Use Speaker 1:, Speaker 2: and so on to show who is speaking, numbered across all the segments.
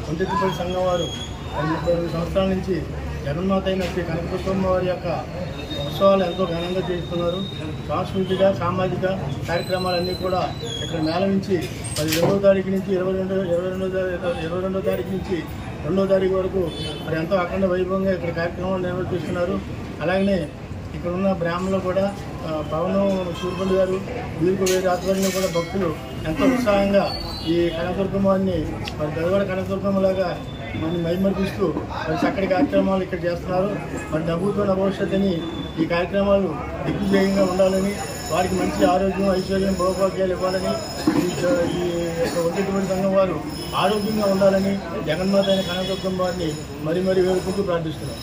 Speaker 1: కొండెత్తిపల్లి సంఘం వారు 32 సంవత్సరాల నుంచి జగన్మాత అయిన శ్రీ కనకదుర్గమ్మ వారి యొక్క ఉత్సవాలు ఎంతో ఘనంగా చేస్తున్నారు. సాంస్కృతిక సామాజిక కార్యక్రమాలన్నీ కూడా ఇక్కడ మేళవించి 12వ తారీఖు నుంచి 22వ తారీఖు నుంచి 2వ తారీఖు వరకు మరి ఎంతో అఖండ వైభవంగా ఇక్కడ కార్యక్రమాలు నిర్వర్తిస్తున్నారు. అలాగనే ఇక్కడ ఉన్న బ్రాహ్మణులు కూడా పవనం సూర్పల్లి గారు వీరికి వేరే ఆధ్వర్యంలో కూడా భక్తులు ఎంతో ఉత్సాహంగా ఈ కనకదుర్గమ్మని మరి గదవాడ కనకదుర్గమ్మలాగా మనం మైమర్పిస్తూ మరి చక్కటి కార్యక్రమాలు ఇక్కడ చేస్తున్నారు. మరి నవ్వుతున్న భవిష్యత్తుని ఈ కార్యక్రమాలు దిగ్విజయంగా ఉండాలని, వారికి మంచి ఆరోగ్యం ఐశ్వర్యం భోగభాగ్యాలు ఇవ్వాలని, ఈ కొండెత్తిపల్లి సంఘం వారు ఆరోగ్యంగా ఉండాలని జగన్మాత అయిన కనకదుర్గమ్మ వారిని మరీ వేడుకుంటూ ప్రార్థిస్తున్నారు.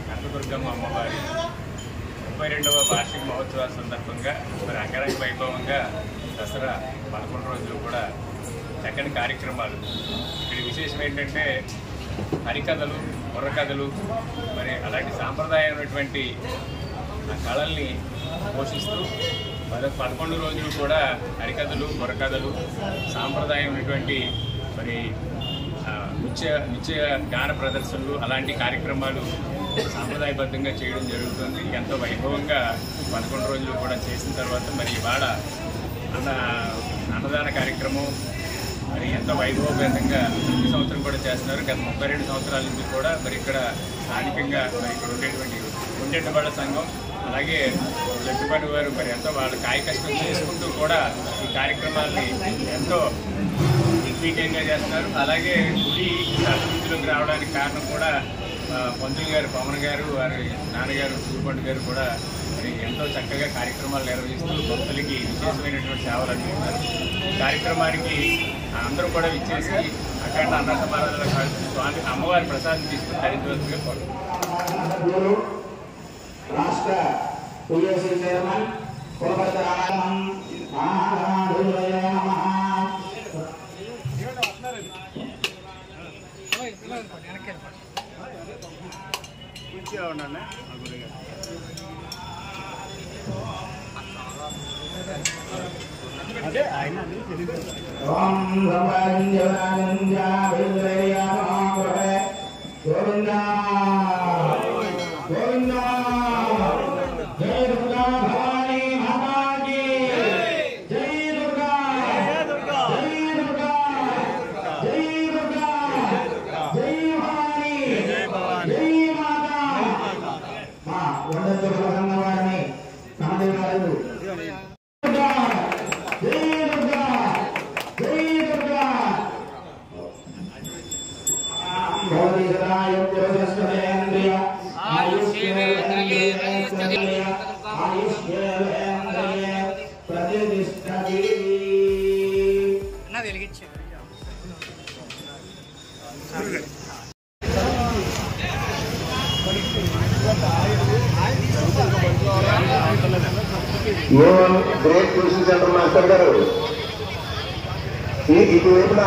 Speaker 2: కనకదుర్గమ్మ అమ్మవారి 32వ వార్షిక మహోత్సవాల సందర్భంగా మరి అంగరంగ వైభవంగా దసరా 11 రోజులు కూడా చక్కని కార్యక్రమాలు. ఇక్కడ విశేషం ఏంటంటే హరికథలు, బుర్రకథలు, మరి అలాంటి సాంప్రదాయమైనటువంటి కళల్ని పోషిస్తూ 11 రోజులు కూడా హరికథలు, బుర్రకథలు, సాంప్రదాయమైనటువంటి మరి నిత్య గాన ప్రదర్శనలు అలాంటి కార్యక్రమాలు సాంప్రదాయబద్ధంగా చేయడం జరుగుతుంది. ఎంతో వైభవంగా 11 రోజులు కూడా చేసిన తర్వాత మరి ఇవాళ అన్నదాన కార్యక్రమం మరి ఎంతో వైభవపేతంగా ఈ సంవత్సరం కూడా చేస్తున్నారు. గత 32 సంవత్సరాల నుంచి కూడా మరి ఇక్కడ స్థానికంగా మరి ఇక్కడ ఉండేటువంటి కొండెత్తిపల్లి సంఘం అలాగే జట్టుపల్లి వారు మరి ఎంతో వాళ్ళ కాయ కష్టం చేసుకుంటూ కూడా ఈ కార్యక్రమాల్ని ఎంతో దిగ్విజయంగా చేస్తున్నారు. అలాగే గుడి అభివృద్ధిలోకి రావడానికి కారణం కూడా పంతులు గారు, పవన్ గారు, వారి నాన్నగారు సూర్పండు గారు కూడా మరి ఎంతో చక్కగా కార్యక్రమాలు నిర్వహిస్తూ భక్తులకి విశేషమైనటువంటి సేవలు అందిస్తున్నారు. ఈ కార్యక్రమానికి అందరూ కూడా విచ్చేసి అఖండ అన్న సమారాధనలో స్వామి అమ్మవారి ప్రసాదం తీసుకుని ధరించవలసిగా కోరుతున్నారు.
Speaker 1: అదే ఆయన వెలిగించే
Speaker 3: గ్రేట్ ట్యూషన్ సెంటర్ మాస్టర్ గారు ఇటువైపున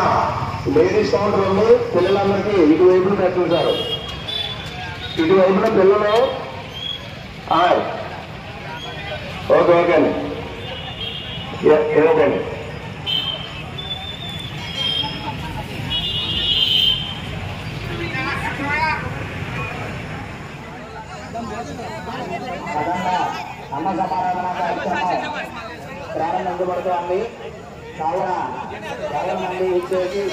Speaker 3: లేడీస్ కౌంటర్ ఉంది, పిల్లలందరికీ ఇటువైపున పెట్టించారు. ఇటువైపున పిల్లలు ఓకే ఓకే అండి, ఓకే అండి. అన్న సమారాధన కార్యక్రమం ప్రారంభించబడుతోంది. కావున చాలా మంది ఇచ్చేసి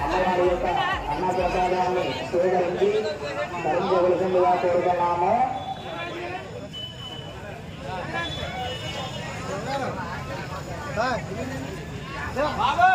Speaker 3: అమ్మవారి యొక్క అన్న ప్రసాదాన్ని స్వీకరించి తరించవలసిందిగా కోరుతున్నాము. బాబు